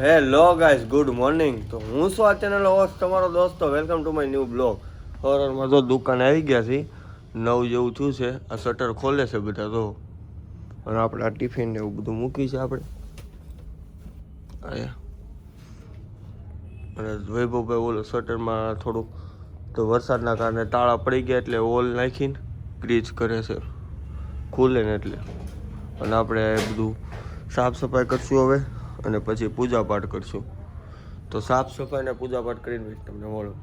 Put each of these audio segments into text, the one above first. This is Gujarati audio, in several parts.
Hello guys, good morning. તો હું છું આ ચેનલ હોસ્ટ તમારો દોસ્તો. Welcome to my new blog. હવારમાં તો દુકાને આવી ગયા છે, 9 જેવું થયું છે. આ શટર ખોલે છે બધા તો, અને આપણે આ ટિફિન ને એવું બધું મૂકી છે આપણે આયા. અને વૈભવભાઈ ઓલો શટરમાં થોડુંક તો વરસાદના કારણે તાળા પડી ગયા એટલે ઓલ નાખીને ગ્રીજ કરે છે, ખુલે ને એટલે. અને આપણે બધું સાફ સફાઈ કરશું હવે, અને પછી પૂજા પાઠ કરશું. તો સાફ સફાઈ ને પૂજા પાઠ કરીને તમને મળો.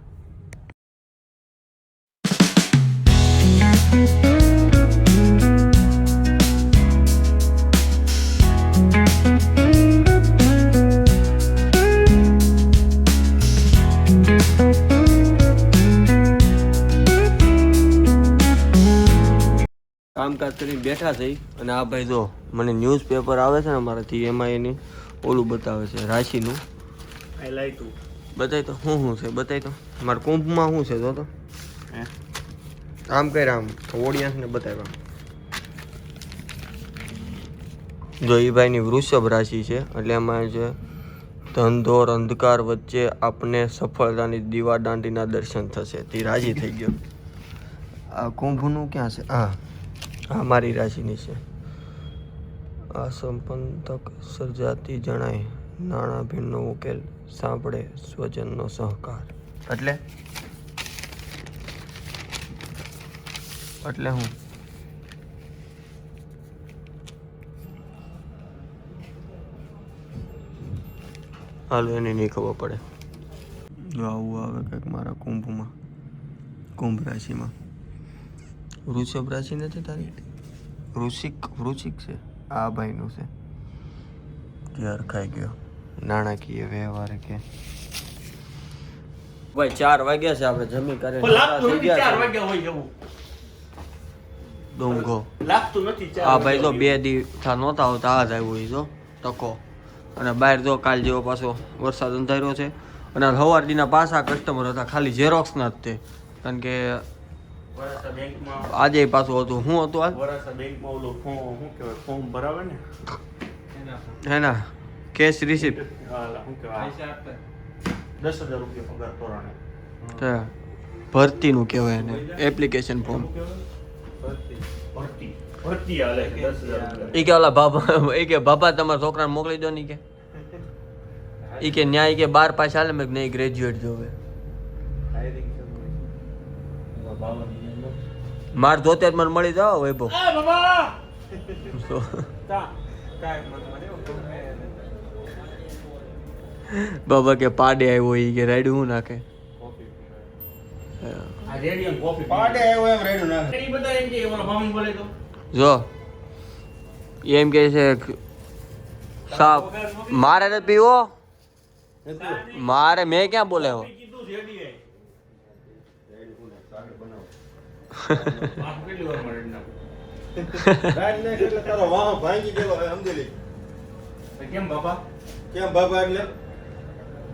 કામકાજ કરીને બેઠા થઈ, અને આ ભાઈ જો મને ન્યૂઝપેપર આવે છે ને અમારાથી, એમાં એની ઓલું બતાવે છે રાશિનું. બતાય તો શું છે, બતાય તો મારા કુંભમાં શું છે. જો તો આમ કઈ આમ ઓડિયન્સને બતાવ્યા. જો એ ભાઈની વૃષભ રાશિ છે, એટલે એમાં છે ધનધોર અંધકાર વચ્ચે આપને સફળતાની દીવા દાંડીના દર્શન થશે. તે રાજી થઈ ગયો. આ કુંભનું ક્યાં છે? હા, મારી રાશિની છે. આ સંપન્નક સર્જાતી જણાય, નાણાં ભીણનો ઉકેલ સાંભળે સ્વજનનો સહકાર. એટલે હું હાલો એની નહીં ખબર પડે. જો આવું આવે કંઈક મારા કુંભમાં, કુંભ રાશિમાં. વૃષભ રાશિ નથી તારી? વૃશ્ચિક છે. આ ભાઈનું છે. ઘેર ખાઈ ગયો નાણાકીય વ્યવહાર કે ભાઈ 4 વાગ્યા છે, આપણે જમી કરીને ડોંગો લાગતું નથી. આ ભાઈ તો 2 દિવસ નહોતા આવતા, આ જ આવ્યો એ જો ટકો. અને બહાર જો કાલ જેવો પાછો વરસાદ અંધાર્યો છે. અને સવારથીના પાછા કસ્ટમર હતા, ખાલી ઝેરોક્સના જ તે. કારણ કે આજે પાછું હતું. શું હતું આજ? ફોર્મ ભરાવે ને હે ના, કેશ રિસીપ્ટ 10,000 રૂપિયા પગાર તોરાણે ભરતીનું કહેવાય એને, એપ્લિકેશન ફોર્મ. એ કે ઓલા બાબા, એ કે બાબા તમારા છોકરાને મોકલી દો. નહીં કે એ કે ન્યાય કે 12 પાસ હાલે. મેં નહીં, ગ્રેજ્યુએટ જોવે. માર ધોતે મને મળી જાવ વૈભવ. બાબા કે પાડે આવ્યો, એ કે રાયડું શું નાખે? જો એમ કે છે સાહેબ મારે નથી પીવો, મારે મેં ક્યાં બોલે હો.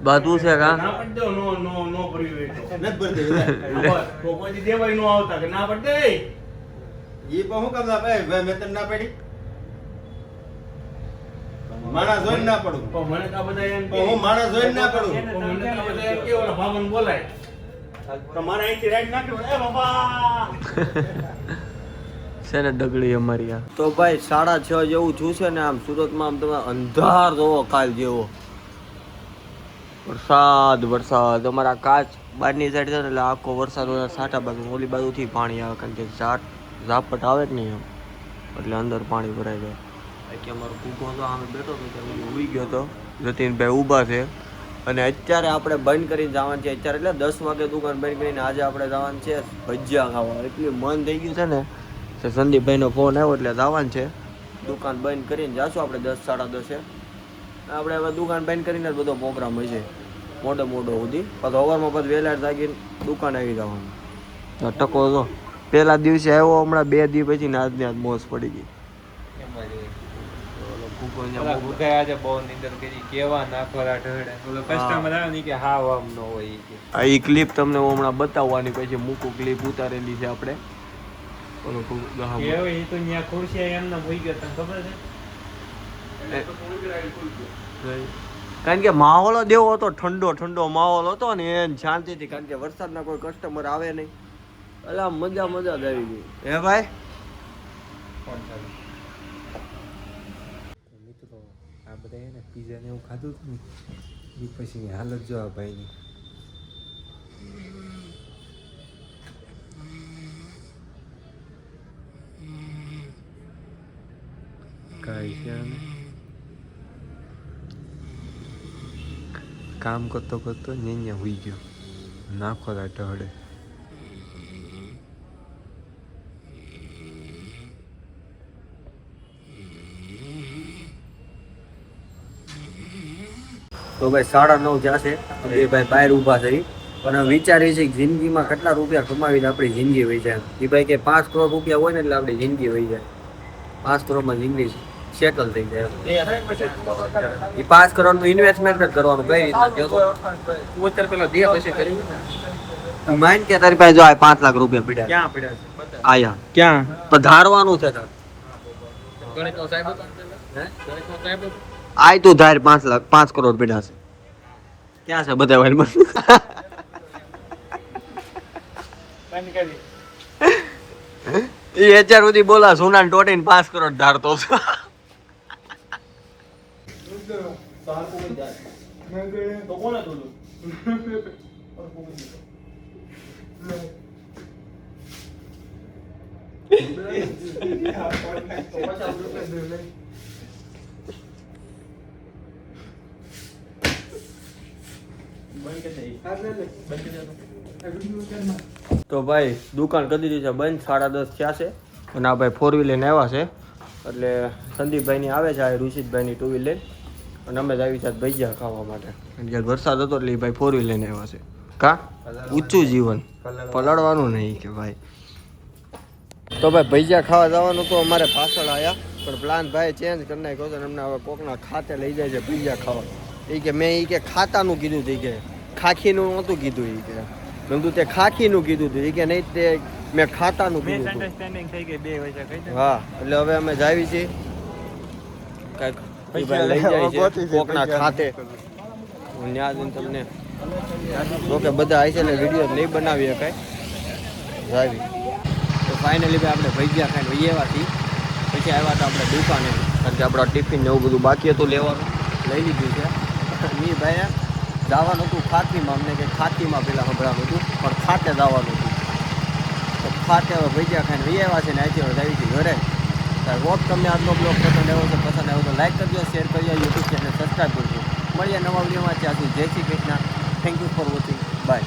બધું છે કા માણસ જોઈને ના પડું, મને તો બધા હું માણસ જોઈને ના પડું, મને તો બધા કેવો ભાવન બોલાય તો મારા અહીંથી રાઈટ નાખ્યો. એ બાબા છે ને ડગડી અમારી આ. તો ભાઈ 6:30 જેવું થયું છે ને. આમ સુરતમાં આમ તમે અંધાર જોવો કાલ જેવો. વરસાદ અમારા કાચ બહારની સાઈડ છે ને, એટલે આખો વરસાદ સાટા બાજુ ઓલી બાજુથી પાણી આવે. કારણ કે ઝાપટ આવે જ નહીં એમ, એટલે અંદર પાણી ભરાઈ જાય. કે અમારો કૂકો તો આમે બેઠો હતો, ઉઈ ગયો હતો. જતીનભાઈ ઊભા છે, અને અત્યારે આપણે બંધ કરીને જવાનું છે. અત્યારે એટલે 10 વાગે દુકાન બંધ કરીને આજે આપણે જવાનું છે ભજીયા ખાવા. એટલું મન થઈ ગયું છે ને, સંદીપભાઈનો ફોન આવ્યો એટલે જવાનું છે. દુકાન બંધ કરીને જાશું આપણે 10 સાડા 10. આપણે હવે દુકાન બંધ કરીને જ બધો પ્રોગ્રામ હોય છે મોટો સુધી. પછી સવારમાં પછી વહેલા જાગીને દુકાન આવી જવાનું. ટકો તો પહેલા દિવસે આવ્યો, હમણાં 2 દિવસ પછી ને આજની આજ મોજ પડી ગઈ. આ ક્લિપ તમને હમણાં બતાવવાની, પછી મૂકું ક્લિપ ઉતારેલી છે આપણે. કારણ કે માહોલ જ એવો હતો, ઠંડો ઠંડો માહોલ હતો ને એ શાંતિથી, કારણ કે વરસાદના કોઈ કસ્ટમર આવે નહીં એટલે આમ મજા જ આવી ગઈ. હે ભાઈ મિત્રો આ બધા એને પીઝા ને એવું ખાધું હતું ને એ પછી હાલત જો આ ભાઈની. કાંઈ છે ને કામ કરતો કરતો અહીંયા હુઈ ગયો, નાખો ઢળે. તો ભાઈ 9:30 થયા છે અને એ ભાઈ બહાર ઊભા છે પણ વિચારીએ છે કે જિંદગીમાં કેટલા રૂપિયા કમાવીને આપણી જિંદગી વહી જાય. એ ભાઈ કે 5 કરોડ રૂપિયા હોય ને એટલે આપણી જિંદગી વહી જાય. 5 કરોડમાં જિંદગી સેટલ થઈ જાય. એ 5 કરોડનું ઇન્વેસ્ટમેન્ટ જ કરવાનું. કઈ રીતના માઇન્ડ કે તારી પાસે જો આ 5 લાખ રૂપિયા પડ્યા ક્યાં પડ્યા છે આયા ક્યાં તો ધારવાનું છે તાર ગણિતનો સાહેબ હતો હે ગણિતનો સાહેબ આય તું ધાર 5 કરોડ પડ્યા છે ક્યાં છે બધા વાઈલ એ હજાર સુધી બોલા સોના ટોટીને 5 કરોડ ધારતો છે. તો કોને બોલું તો ભાઈ દુકાન કરી દીધી છે બંધ. 10:30 થયા છે અને આ ભાઈ 4 વ્હીલ લઈને આવ્યા છે એટલે સંદીપભાઈની આવે છે આ ઋષિતભાઈની 2 વ્હીલ લઈને અને અમે જ આવી છે ભજીયા ખાવા માટે. કારણ કે વરસાદ હતો એટલે ભાઈ 4 વ્હીલ લઈને આવ્યા છે. કા ઊંચું જીવન પલળવાનું નહીં કે ભાઈ. તો ભાઈ ભજીયા ખાવા જવાનું તો અમારે પાછળ આવ્યા પણ પ્લાન ભાઈ ચેન્જ કરી નાખ્યો છે. અમને હવે કોકના ખાતે લઈ જાય છે ભજીયા ખાવા. એ કે મેં એ કે ખાતાનું કીધું હતું કે ખાખીનું નહોતું કીધું. એ કે મેં કીધું તે ખાખીનું કીધું હતું. એ કે નહીં તે મેં ખાતાનું કીધું હતું. હા એટલે હવે અમે જાવી છીએ કાંઈક લઈ જાય છે કોકના ખાતે. હું ત્યાં જઈને તમને જો કે બધા આવી છે એટલે વિડીયો નહીં બનાવી શકાય જાવી. તો ફાઇનલી ભાઈ આપણે ભજીયા ખાઈને વહી આવ્યા પછી આવ્યા હતા આપણે દુકાને કારણ કે આપણા ટિફિન ને એવું બધું બાકી હતું લેવાનું લઈ લીધું છે. એ ભાઈ જવાનું હતું ખાતીમાં અમને કે ખાતીમાં પહેલાં સંભળાવાનું હતું પણ ખાતે જવાનું હતું તો ખાતે હવે ભજીયા ખાઈને વહી આવ્યા છે ને આજે હવે આવી છે ઘરે. હોપ તમને આજનો બ્લોગ પસંદ આવ્યો તો લાઈક કરજો, શેર કરજો, યુટ્યુબ ચેનલ સબસ્ક્રાઈબ કરજો. મળીએ નવા વિડીયોમાં. ત્યાં સુધી જય Shri Krishna. Thank you for watching. By.